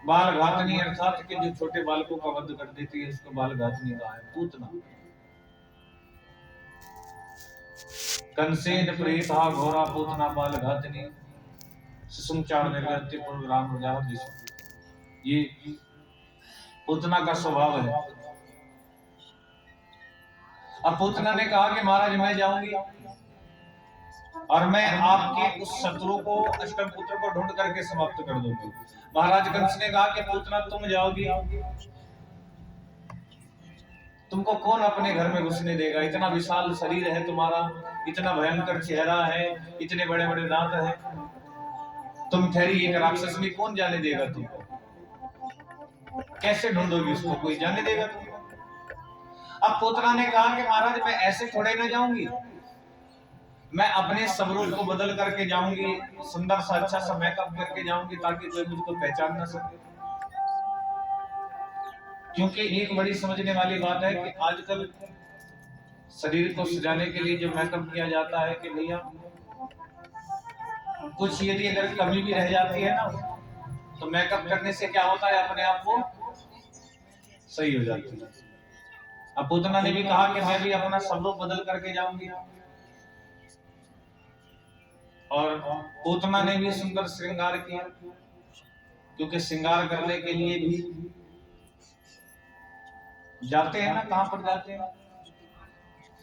बाल घातनी अर्थात कि जो छोटे बालकों का वध कर देती है उसको बाल घातनी कहा है, पूतना। कंसेन प्रेता घोरा पूतना बाल घातनी सुसंचार निर्गत्य पूर्व राम राजा विष्णु। ये पूतना का स्वभाव है। अब पूतना ने कहा कि महाराज मैं जाऊंगी और मैं आपके उस शत्रु को अष्टम पुत्र को ढूंढ करके समाप्त कर दूंगी। महाराज कंस ने कहा कि पूतना तुम जाओगी, तुमको कौन अपने घर में घुसने देगा? इतना विशाल शरीर है तुम्हारा, इतना भयंकर चेहरा है, इतने बड़े बड़े दांत हैं, तुम ठहरी एक राक्षस में कौन जाने देगा तुमको? कैसे ढूंढोगी उसको? कोई जाने देगा तुमको? अब पूतना ने कहा कि महाराज मैं ऐसे थोड़े ना जाऊंगी, मैं अपने स्वरूप को बदल करके जाऊंगी, सुंदर सा अच्छा सा मेकअप करके जाऊंगी ताकि कोई मुझको पहचान ना सके। क्योंकि एक बड़ी समझने वाली बात है कि आजकल शरीर को सजाने के लिए जो मेकअप किया जाता है कि भैया कुछ यदि अगर कमी भी रह जाती है ना तो मेकअप करने से क्या होता है, अपने आप को सही हो जाती है। अब पूतना ने भी कहा कि मैं भी अपना स्वरूप बदल करके जाऊंगी, और पूतना ने भी सुंदर श्रृंगार किया, क्योंकि श्रृंगार करने के लिए भी जाते हैं ना, कहां पर जाते हैं,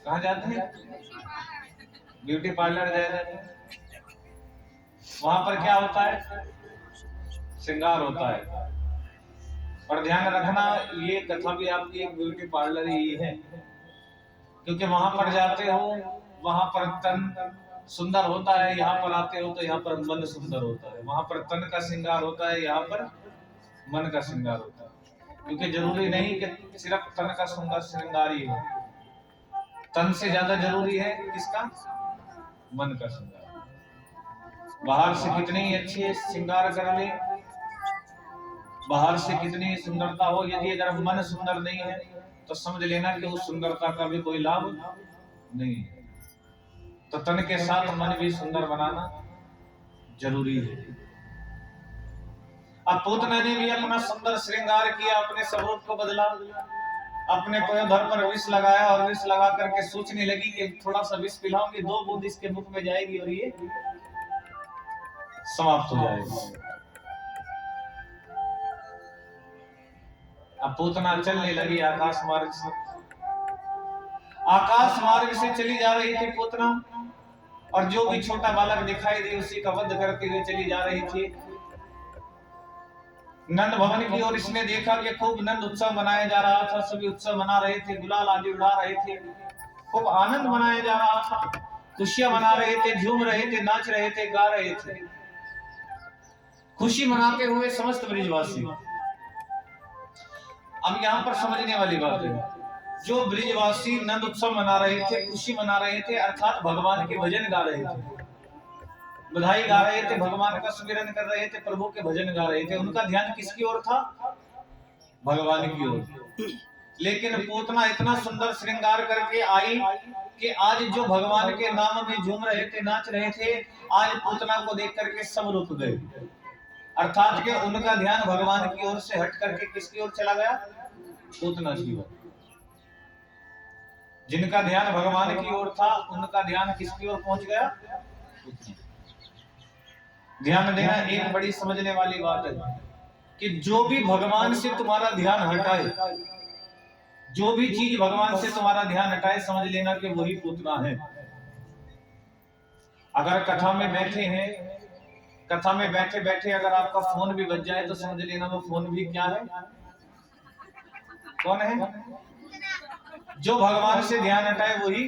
कहां जाते हैं? ब्यूटी पार्लर जाते हैं। वहां पर क्या होता है? श्रृंगार होता है। और ध्यान रखना ये कथा भी आपकी एक ब्यूटी पार्लर ही है, क्योंकि वहां पर जाते हो वहां पर तन सुंदर होता है, यहाँ पर आते हो तो यहाँ पर मन सुंदर होता है। वहां पर तन का श्रृंगार होता है, यहाँ पर मन का श्रृंगार होता है। क्योंकि जरूरी नहीं कि सिर्फ तन का सुंदर श्रृंगार ही हो, तन से ज्यादा जरूरी है किसका? मन का श्रृंगार। बाहर से कितनी अच्छी श्रृंगार कर ले, बाहर से कितनी सुंदरता हो, यदि अगर मन सुंदर नहीं है तो समझ लेना कि उस सुंदरता का भी कोई लाभ नहीं है। तो तन के साथ मन भी सुंदर बनाना जरूरी है। अब पूतना ने भी अपना सुंदर श्रृंगार किया, अपने स्वरूप को बदला, अपने पैर भर पर विष लगाया और विष लगा करके सोचने लगी कि थोड़ा सा विष पिलाऊंगी, 2 बूंद इसके मुख में जाएगी और ये समाप्त हो जाएगी। अब पूतना चलने लगी आकाश मार्ग से, आकाश मार्ग से चली जा रही थी पूतना, और जो भी छोटा बालक दिखाई दे उसी का वध करते हुए चली जा रही थी। नंद भवन की ओर इसने देखा कि खूब नंद उत्सव मनाया जा रहा था, सभी उत्सव मना रहे थे, गुलाल आदि उड़ा रहे थे, खूब आनंद मनाया जा रहा था, खुशियां मना रहे थे, झूम रहे थे, नाच रहे थे, गा रहे थे, खुशी मनाते हुए समस्त ब्रिजवासी। अब यहाँ पर समझने वाली बात है, जो ब्रिजवासी नंद उत्सव मना रहे थे, खुशी मना रहे थे, अर्थात भगवान के भजन गा रहे थे, बधाई गा रहे थे, भगवान का सुमिरन कर रहे थे, प्रभु के भजन गा रहे थे, उनका ध्यान किसकी ओर था? भगवान की ओर। लेकिन पूतना इतना सुंदर श्रृंगार करके आई कि आज जो भगवान के नाम में झूम रहे थे, नाच रहे थे, आज पूतना को देख करके सब रुक गए, अर्थात कि उनका ध्यान भगवान की ओर से हट करके किसकी ओर चला गया? पूतना की ओर। जिनका ध्यान भगवान की ओर था उनका ध्यान किसकी ओर पहुंच गया? ध्यान देना एक बड़ी समझने वाली बात है कि जो भी भगवान से तुम्हारा ध्यान हटाए, जो भी चीज भगवान से तुम्हारा ध्यान हटाए, समझ लेना कि वही पूतना है। अगर कथा में बैठे हैं, कथा में बैठे बैठे अगर आपका फोन भी बज जाए तो समझ लेना वो फोन भी क्या है? कौन है? जो भगवान से ध्यान हटाए वही।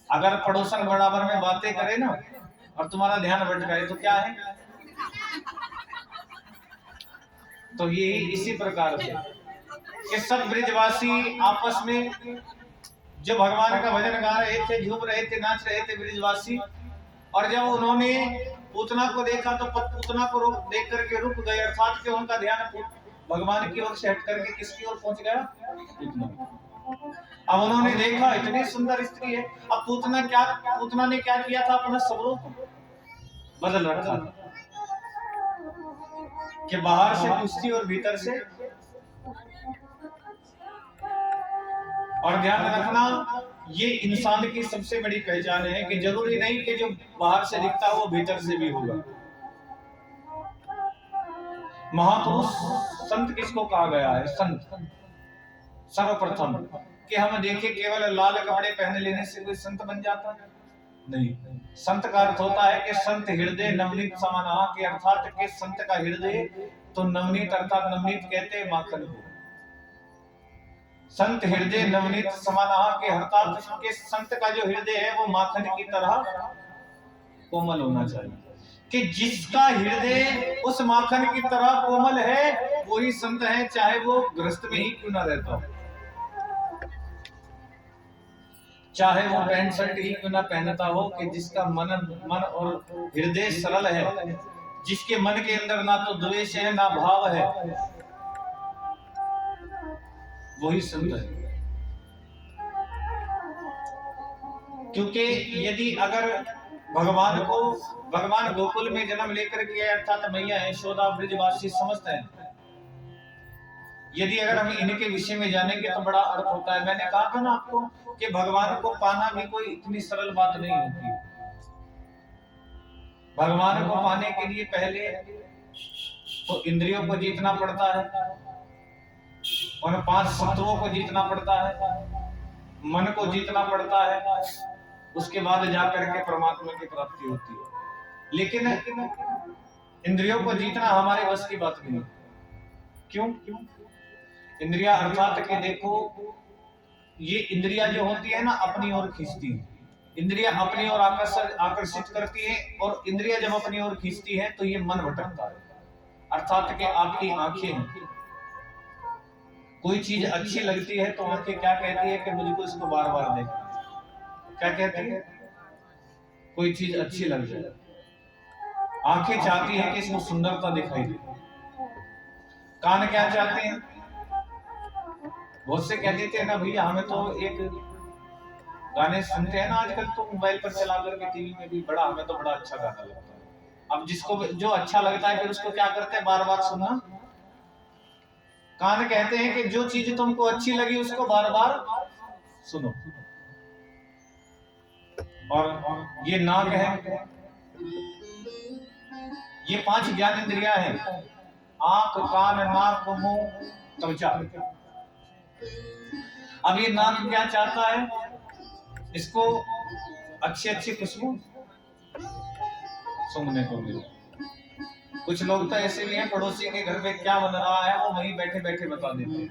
अगर पड़ोसन बराबर में बातें करे ना और तुम्हारा ध्यान भटकाए तो क्या है? तो ये इसी प्रकार से कि सब ब्रिजवासी आपस में जो भगवान का भजन गा रहे थे, झूम रहे थे, नाच रहे थे ब्रिजवासी, और जब उन्होंने पूतना को देखा तो पूतना को देख करके रुक गए, अर्थात कि उनका ध्यान भगवान की ओर से हट करके किसकी ओर पहुंच गया? पूतना। अब उन्होंने देखा इतनी सुंदर स्त्री है। अब पूतना ने क्या किया था? अपना स्वरूप बदल रखा था। कि बाहर से कुश्ती और भीतर से। और ध्यान रखना, ये इंसान की सबसे बड़ी पहचान है कि जरूरी नहीं कि जो बाहर से दिखता है वो भीतर से भी होगा। महापुरुष संत किसको कहा गया है? संत सर्वप्रथम कि हम देखें केवल लाल कपड़े पहन लेने से कोई संत बन जाता है? नहीं। संत का अर्थ होता है कि संत हृदय नवनीत समाना, के अर्थात के संत का हृदय तो नवनीत, अर्थात नवनीत कहते हैं माखन को। संत हृदय नवनीत समाना के अर्थात के संत का जो हृदय है वो माखन की तरह कोमल होना चाहिए, कि जिसका हृदय उस माखन की तरह कोमल है वही संत है, चाहे वो गृहस्थ में ही क्यों ना रहता हो, चाहे वो पैंट शर्ट ही क्यों ना पहनता हो, कि जिसका मन और हृदय सरल है, जिसके मन के अंदर ना तो द्वेष है ना भाव है, वही संत है। क्योंकि यदि अगर भगवान गोकुल में जन्म लेकर के, अर्थात मैया यशोदा ब्रजवासी समस्त हैं, यदि अगर हम इनके विषय में जानेंगे तो बड़ा अर्थ होता है। मैंने कहा था ना आपको कि भगवान को पाना भी कोई इतनी सरल बात नहीं होती। भगवान को पाने के लिए पहले तो इंद्रियों को जीतना पड़ता है, और 5 शत्रुओं को जीतना पड़ता है, मन को जीतना पड़ता है, उसके बाद जाकर के परमात्मा की प्राप्ति होती है। लेकिन इंद्रियों को जीतना हमारे बस की बात नहीं। क्यों? इंद्रिया अर्थात के देखो, ये इंद्रिया जो होती है ना अपनी ओर खींचती है, इंद्रिया अपनी ओर आकर्षित करती है, और इंद्रिया जब अपनी ओर खींचती है तो ये मन भटकता है। अर्थात के आपकी आंखें हैं, कोई चीज अच्छी लगती है तो आंखें क्या कहती है कि मुझको इसको बार बार देखना। क्या कहती है? कोई चीज अच्छी लग जाए, आंखें चाहती है कि इसमें सुंदरता दिखाई दे। कान क्या चाहते हैं? बहुत से कह देते हैं ना भैया, हमें तो एक गाने सुनते हैं ना आजकल तो मोबाइल पर चला करके, टीवी में भी, बड़ा हमें तो बड़ा अच्छा गाना लगता है। अब जिसको जो अच्छा लगता है फिर उसको क्या करते हैं? बार बार सुनना। कान कहते हैं कि जो चीज तुमको अच्छी लगी उसको बार बार सुनो। और ये नाक है, ये 5 ज्ञान इंद्रियां हैं, आंख, कान, नाक, मुंह, त्वचा। अब ये नाक क्या चाहता है? इसको अच्छी अच्छी खुशबू सूंघने को मिले। कुछ लोग तो ऐसे भी हैं, पड़ोसी के घर पे क्या बन रहा है वो वहीं बैठे बैठे बता देते हैं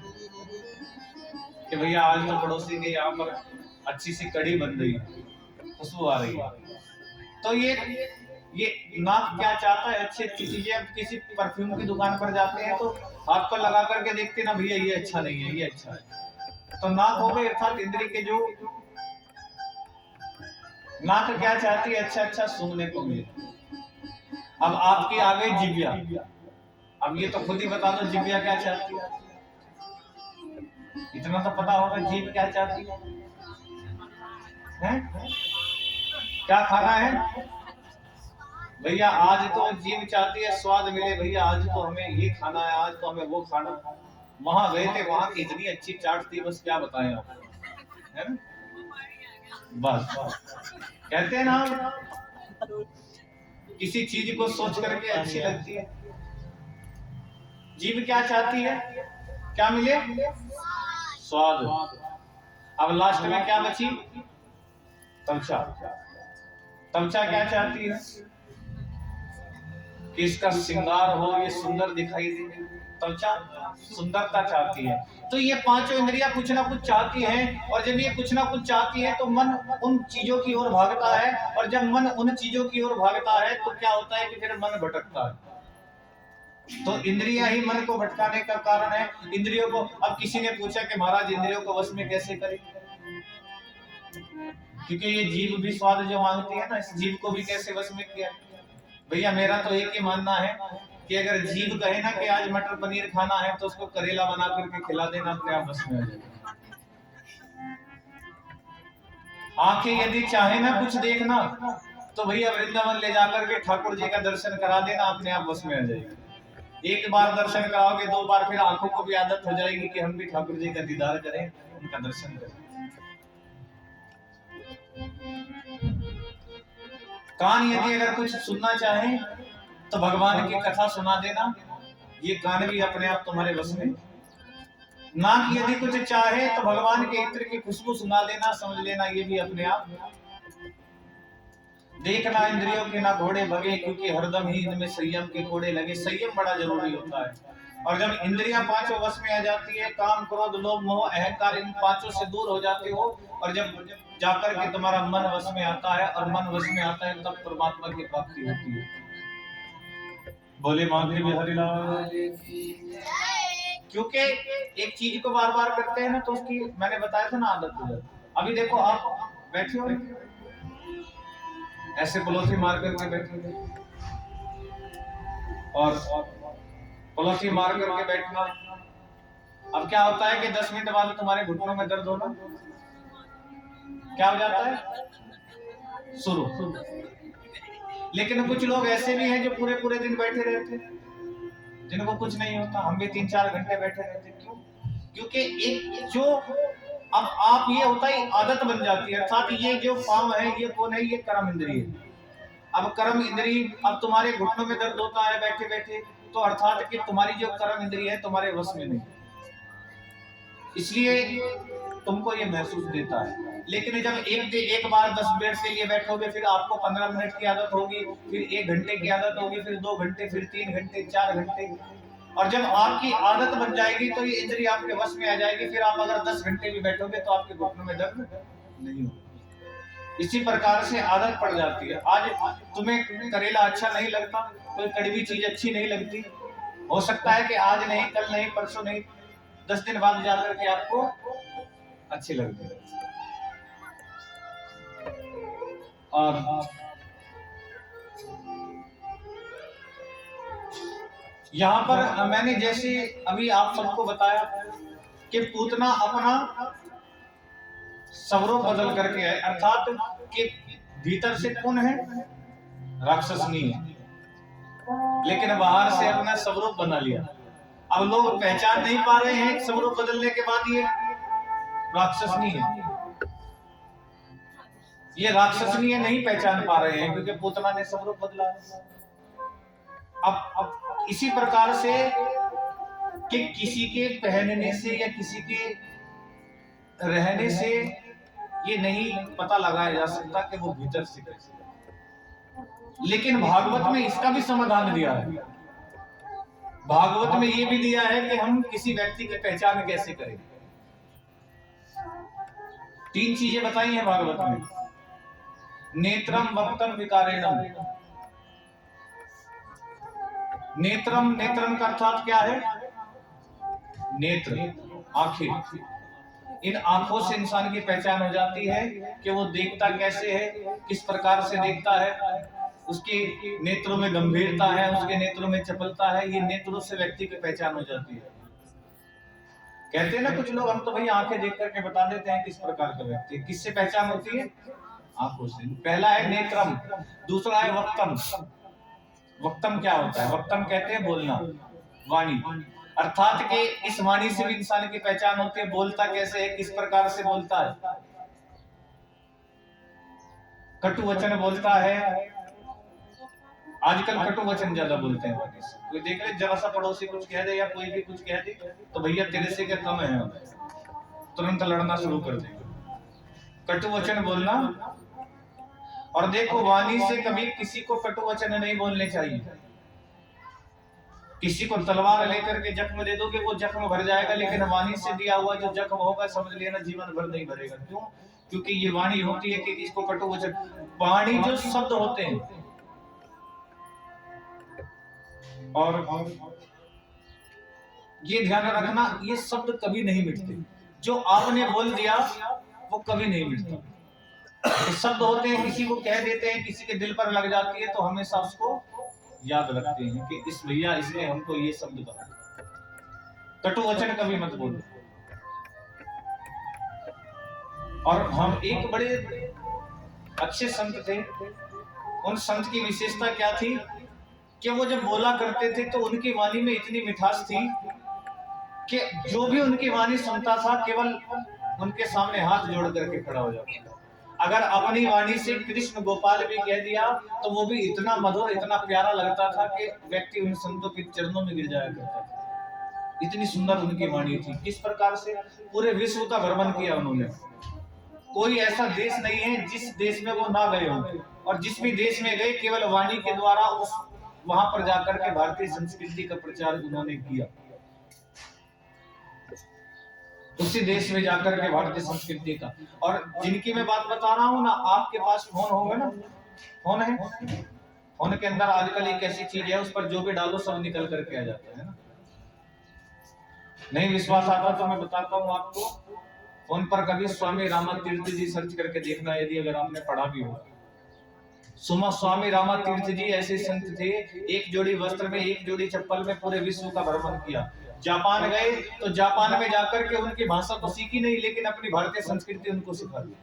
कि भैया आज तो पड़ोसी के यहाँ पर अच्छी सी कढ़ी बन रही है, खुशबू आ रही है। तो ये नाक क्या चाहता है? अच्छी अच्छी चीजें। अब किसी परफ्यूम की दुकान पर जाते हैं तो हाथ पर लगा करके देखते ना, भैया ये अच्छा नहीं है, ये अच्छा है। तो नाक हो गई अर्थात इंद्रिय के जो, नाक क्या चाहती है? अच्छा अच्छा सूंघने को मिले। अब आपकी आ गई जिभ्या। अब ये तो खुद ही बता दो जिभ्या क्या चाहती है? इतना तो पता होगा जीभ क्या चाहती है? क्या खाना है भैया? आज तो जीभ चाहती है स्वाद मिले, भैया आज तो हमें ये खाना है, आज तो हमें वो खाना। वहां गए थे, वहां की इतनी अच्छी चाट थी, बस क्या बताएं आपको, है ना? बस कहते हैं ना, किसी चीज को सोच करके अच्छी लगती है। जीभ क्या चाहती है? क्या मिले? स्वाद। अब लास्ट में क्या बची? त्वचा। त्वचा क्या चाहती है? कि इसका श्रृंगार हो, ये सुंदर दिखाई दे। त्वचा सुंदरता चाहती है। तो ये 5 इंद्रियां कुछ ना कुछ चाहती हैं, और जब ये कुछ ना कुछ चाहती है तो मन उन चीजों की ओर भागता है, और जब मन उन चीजों की ओर भागता है तो क्या होता है कि फिर मन भटकता है। तो इंद्रियां ही मन को भटकाने का कारण है। इंद्रियों को, अब किसी ने पूछा कि महाराज इंद्रियों को वश में कैसे करें? क्योंकि ये जीभ भी स्वाद जो मांगती है ना, इस जीभ को भी कैसे वश में किया? भैया मेरा तो एक ही मानना है कि अगर जीभ कहे ना कि आज मटर पनीर खाना है तो उसको करेला बना करके खिला देना, अपने आप बस में आ जाएगा। आंखें यदि चाहे ना कुछ देखना तो भैया वृंदावन ले जाकर के ठाकुर जी का दर्शन करा देना, अपने आप बस में आ जाएगा। एक बार दर्शन कराओगे, 2 बार फिर आंखों को भी आदत हो जाएगी कि हम भी ठाकुर जी का दीदार करें, उनका दर्शन करें। कान यदि अगर कुछ सुनना चाहे तो भगवान की कथा सुना देना, ये कान भी अपने आप तुम्हारे वश में। नाक यदि कुछ चाहे तो भगवान के इत्र की खुशबू सुना देना, समझ लेना ये भी अपने आप। देखना इंद्रियों के ना घोड़े भगे, क्योंकि हरदम ही इनमें संयम के कोड़े लगे। संयम बड़ा जरूरी होता है। और जब इंद्रियां पांचों वश में आ जाती है, काम क्रोध लोभ मोह अहंकार इन पांचों से दूर हो जाते हो, और जब जाकर के तुम्हारा मन वश में आता है, और मन वश में आता है, तब परमात्मा की प्राप्ति होती है। बोले माधुरी बिहारी लाल की। क्योंकि एक चीज को बार बार करते हैं ना, तो उसकी मैंने बताया था ना आदत हो जाती है। अभी देखो आप बैठे हो ऐसे पलोथी मार करके बैठे, और पलोथी मार करके बैठना, अब क्या होता है कि 10 मिनट बाद तुम्हारे घुटनों में दर्द होना क्या हो जाता है शुरू। लेकिन कुछ लोग ऐसे भी हैं जो पूरे पूरे दिन बैठे रहते हैं, जिनको कुछ नहीं होता। हम भी 3-4 घंटे बैठे रहते। क्यों? क्योंकि एक जो अब आप ये होता है आदत बन जाती है। अर्थात ये जो पांव है, ये कौन है? ये कर्म इंद्रिय। अब कर्म इंद्रिय, अब तुम्हारे घुटनों में दर्द होता है बैठे बैठे, तो अर्थात कि तुम्हारी जो कर्म इंद्रिय है तुम्हारे वश में नहीं, इसलिए तुमको ये महसूस देता है। लेकिन जब एक बार 10 मिनट के लिए बैठोगे, फिर आपको 15 मिनट की आदत होगी, फिर 1 घंटे की आदत होगी, फिर 2 घंटे, फिर 3 घंटे, 4 घंटे, और जब आपकी आदत बन जाएगी तो ये इंद्रिय आपके वश में आ जाएगी। फिर आप अगर 10 घंटे भी बैठोगे तो आपके घुटनों में दर्द नहीं होगा। इसी प्रकार से आदत पड़ जाती है। आज तुम्हें करेला अच्छा नहीं लगता, कोई कड़वी चीज अच्छी नहीं लगती, हो सकता है कि आज नहीं, कल नहीं, परसों नहीं, 10 दिन बाद जाकर के आपको अच्छी लगती है। और यहाँ पर मैंने जैसे अभी आप सबको बताया कि पूतना अपना स्वरूप बदल करके है, अर्थात कि भीतर से कौन है? राक्षसनी है, लेकिन बाहर से अपना स्वरूप बना लिया। अब लोग पहचान नहीं पा रहे हैं स्वरूप बदलने के बाद ये राक्षसनी है, ये राक्षसनी है, नहीं पहचान पा रहे हैं क्योंकि पूतना ने स्वरूप बदला। अब इसी प्रकार से कि किसी के पहनने से या किसी के रहने से ये नहीं पता लगाया जा सकता कि वो भीतर से कैसे। लेकिन भागवत में इसका भी समाधान दिया है। भागवत में ये भी दिया है कि हम किसी व्यक्ति की पहचान कैसे करें। 3 चीजें बताई हैं भागवत में। नेत्रम वक्तम विकारेणम। नेत्रम, नेत्रम का अर्थात क्या है? नेत्र, आंखें। इन आंखों से इंसान की पहचान हो जाती है कि वो देखता कैसे है, किस प्रकार से देखता है, उसके नेत्रों में गंभीरता है, उसके नेत्रों में चपलता है। ये नेत्रों से व्यक्ति की पहचान हो जाती है। कहते हैं ना कुछ लोग, हम तो भैया आंखें देख करके बता देते हैं किस प्रकार का व्यक्ति। किससे पहचान होती है? आंखों से। पहला है नेत्रम, दूसरा है वक्तम। वक्तम क्या होता है? वक्तम कहते हैं बोलना, वाणी, अर्थात कि इस वाणी से भी इंसान की पहचान होती है। बोलता कैसे है, किस प्रकार से बोलता है। कटु वचन बोलता है, आजकल कटु वचन ज्यादा बोलते हैं वाणी से। कोई देख ले, जरा सा पड़ोसी कुछ कह दे या कोई भी कुछ कह दे तो भैया तेरे से क्या कम है, तुरंत लड़ना शुरू कर देगा। कटु वचन बोलना। और देखो, वाणी से कभी किसी को कटु वचन नहीं बोलने चाहिए। किसी को तलवार लेकर के जख्म दे दोगे, वो जख्म भर जाएगा, लेकिन वाणी से दिया हुआ जो जख्म होगा, समझ लेना जीवन भर नहीं भरेगा। क्यों? क्योंकि ये वाणी होती है कि इसको कटु वचन। वाणी जो शब्द होते हैं, और ये ध्यान रखना, ये शब्द कभी नहीं मिटते। जो आपने बोल दिया वो कभी नहीं मिटता। शब्द होते हैं, किसी को कह देते हैं, किसी के दिल पर लग जाती है, तो हमेशा उसको याद रखते हैं कि इस भैया इसने हमको ये शब्द कहा। कटु वचन कभी मत बोलो। और हम एक बड़े अच्छे संत थे, उन संत की विशेषता क्या थी कि वो जब बोला करते थे तो उनकी वाणी में इतनी मिठास थी कि जो भी उनकी वाणी सुनता था केवल उनके सामने हाथ जोड़ करके खड़ा हो जाता था। अगर अपनी वाणी से कृष्ण गोपाल भी कह दिया तो वो भी इतना मधुर, इतना प्यारा लगता था कि व्यक्ति उन संतों के चरणों में गिर जाया करता था। इतनी सुंदर उनकी वाणी थी। किस प्रकार से पूरे विश्व का भ्रमण किया उन्होंने। कोई ऐसा देश नहीं है जिस देश में वो ना गए हों, और जिस भी देश में गए केवल वाणी के द्वारा उस वहां पर जाकर के भारतीय संस्कृति का प्रचार उन्होंने किया। उसी देश में जाकर के भारतीय संस्कृति का। और जिनकी मैं बात बता रहा हूँ ना, आपके पास फोन होगा ना, फोन है, फोन के अंदर आजकल एक ऐसी चीज है उस पर जो भी डालो सब निकल करके आ जाता है ना। नहीं विश्वास आता तो मैं बताता हूँ आपको, फोन पर कभी स्वामी रामातीर्थ जी सर्च करके देखना, यदि अगर आपने पढ़ा भी हो। स्वामी रामातीर्थ जी ऐसे संत थे, एक जोड़ी वस्त्र में, एक जोड़ी चप्पल में पूरे विश्व का भ्रमण किया। जापान गए तो जापान में जाकर के उनकी भाषा तो सीखी नहीं, लेकिन अपनी भारतीय संस्कृति उनको सिखा दी।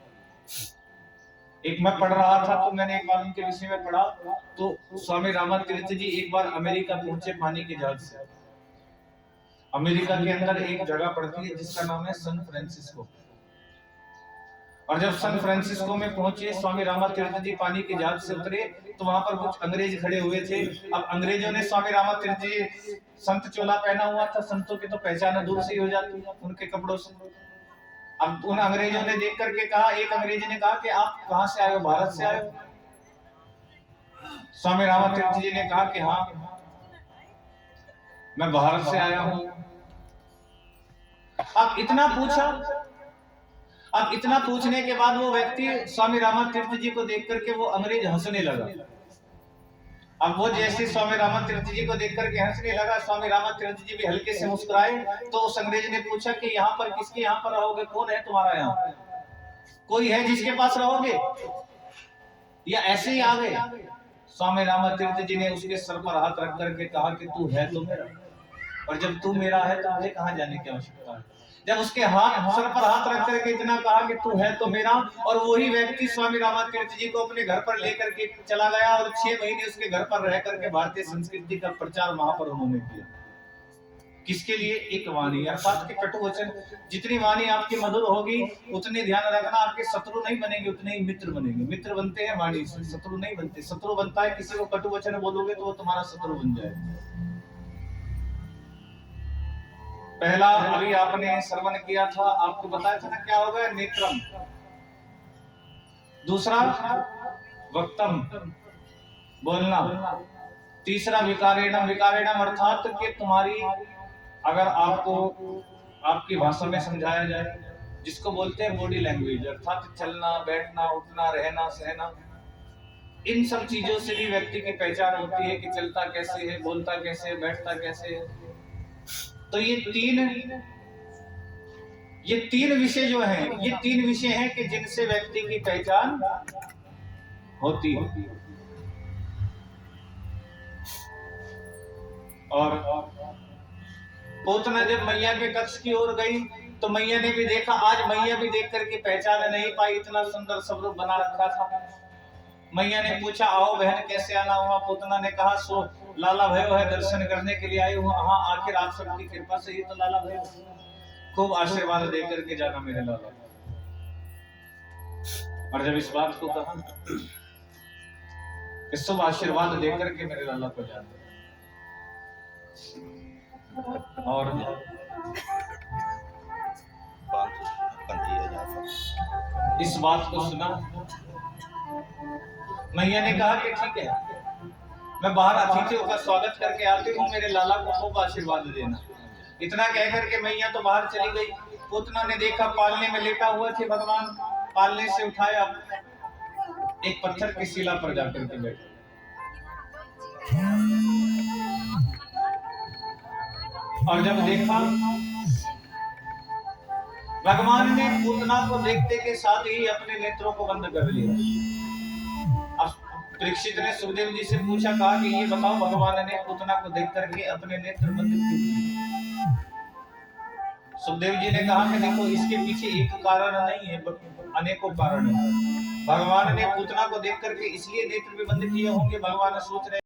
एक मैं पढ़ रहा था तो मैंने एक बार उनके विषय में पढ़ा, तो स्वामी रामातीर्थ जी एक बार अमेरिका पहुंचे पानी के जहाज से। अमेरिका के अंदर एक जगह पड़ती है जिसका नाम है सन फ्रांसिस्को। और जब सन फ्रांसिस्को में पहुंचे स्वामी रामातीर्थ जी, पानी के जहाज से उतरे तो वहां पर कुछ अंग्रेज खड़े हुए थे। अब अंग्रेजों ने स्वामी रामातीर्थ जी, संत चोला पहना हुआ था, संतों की तो पहचान दूर से ही हो जाती है उनके कपड़ों से। अब उन अंग्रेजों ने देख करके कहा, एक अंग्रेज ने कहा कि आप कहां से आए हो, भारत से आए हो? स्वामी रामातीर्थ जी ने कहा कि हाँ मैं भारत से आया हूं। अब इतना पूछने के बाद वो व्यक्ति स्वामी रामातीर्थ जी को देख करके वो अंग्रेज हंसने लगा। अब वो जैसे स्वामी रामातीर्थ जी को देख करके हंसने लगा, स्वामी रामातीर्थ जी भी हल्के से मुस्कुराए। तो उस अंग्रेज ने पूछा कि यहाँ पर किसके यहाँ पर रहोगे, कौन है तुम्हारा यहाँ, कोई है जिसके पास रहोगे या ऐसे ही आ गए? स्वामी रामातीर्थ जी ने उसके सर पर हाथ रख करके कहा कि तू है तो मेरा, और जब तू मेरा है तो मुझे कहाँ जाने की आवश्यकता है। जब उसके सर पर हाथ रख करके इतना कहा कि तू है तो मेरा, और वही व्यक्ति स्वामी रामातीर्थ जी को अपने घर पर लेकर के चला गया और 6 महीने उसके घर पर रह करके भारतीय संस्कृति का प्रचार वहां पर उन्होंने किया। किसके लिए? एक वाणी, अर्थात के कटु वचन। जितनी वाणी आपकी मधुर होगी उतनी ध्यान रखना आपके शत्रु नहीं बनेंगे, उतने ही मित्र बनेंगे। मित्र बनते हैं वाणी से, शत्रु नहीं बनते। शत्रु बनता है किसी को कटु वचन बोलोगे तो वो तुम्हारा शत्रु बन जाएगा। पहला अभी आपने श्रवण किया था, आपको बताया था ना क्या होगा, नेत्रम। दूसरा वक्तम, बोलना। तीसरा विकारेणम। विकारेणम अर्थात कि तुम्हारी, अगर आपको आपकी भाषा में समझाया जाए, जिसको बोलते हैं बॉडी लैंग्वेज, अर्थात चलना, बैठना, उठना, रहना, सहना, इन सब चीजों से भी व्यक्ति की पहचान होती है कि चलता कैसे है, बोलता कैसे है, बैठता कैसे है। तो ये तीन विषय जो हैं, ये 3 विषय हैं कि जिनसे व्यक्ति की पहचान होती है। और पोतना जब मैया के कक्ष की ओर गई तो मैया ने भी देखा, आज मैया भी देख करके पहचान नहीं पाई, इतना सुंदर स्वरूप बना रखा था। मैया ने पूछा, आओ बहन कैसे आना हुआ? पोतना ने कहा, सो लाला भयो है, दर्शन करने के लिए आई हूँ। हाँ आखिर आप सबकी कृपा से ही तो लाला भयो, खूब आशीर्वाद दे करके जाना मेरे लाला। और जब इस बात को कहा, इस सब आशीर्वाद दे करके मेरे लाला को जाना, और इस बात को सुना, मैया ने कहा कि ठीक है, मैं बाहर अतिथियों का स्वागत करके आती हूँ, मेरे लाला को खूब आशीर्वाद देना। इतना कह करके मैया तो बाहर चली गई। पूतना ने देखा पालने में लेटा हुआ थे भगवान, पालने से उठाया, एक पत्थर की शिला पर जाकर के बैठे। और जब देखा, भगवान ने पूतना को देखते के साथ ही अपने नेत्रों को बंद कर लिया। अब परीक्षित ने सुखदेव जी से पूछा, कहा कि ये बताओ भगवान ने पूतना को देख करके अपने नेत्र बंद क्यों किए? सुखदेव जी ने कहा कि देखो, इसके पीछे एक कारण नहीं है, अनेकों कारण है। भगवान ने पूतना को देख करके इसलिए नेत्र भी बंद किए होंगे, भगवान सोच रहे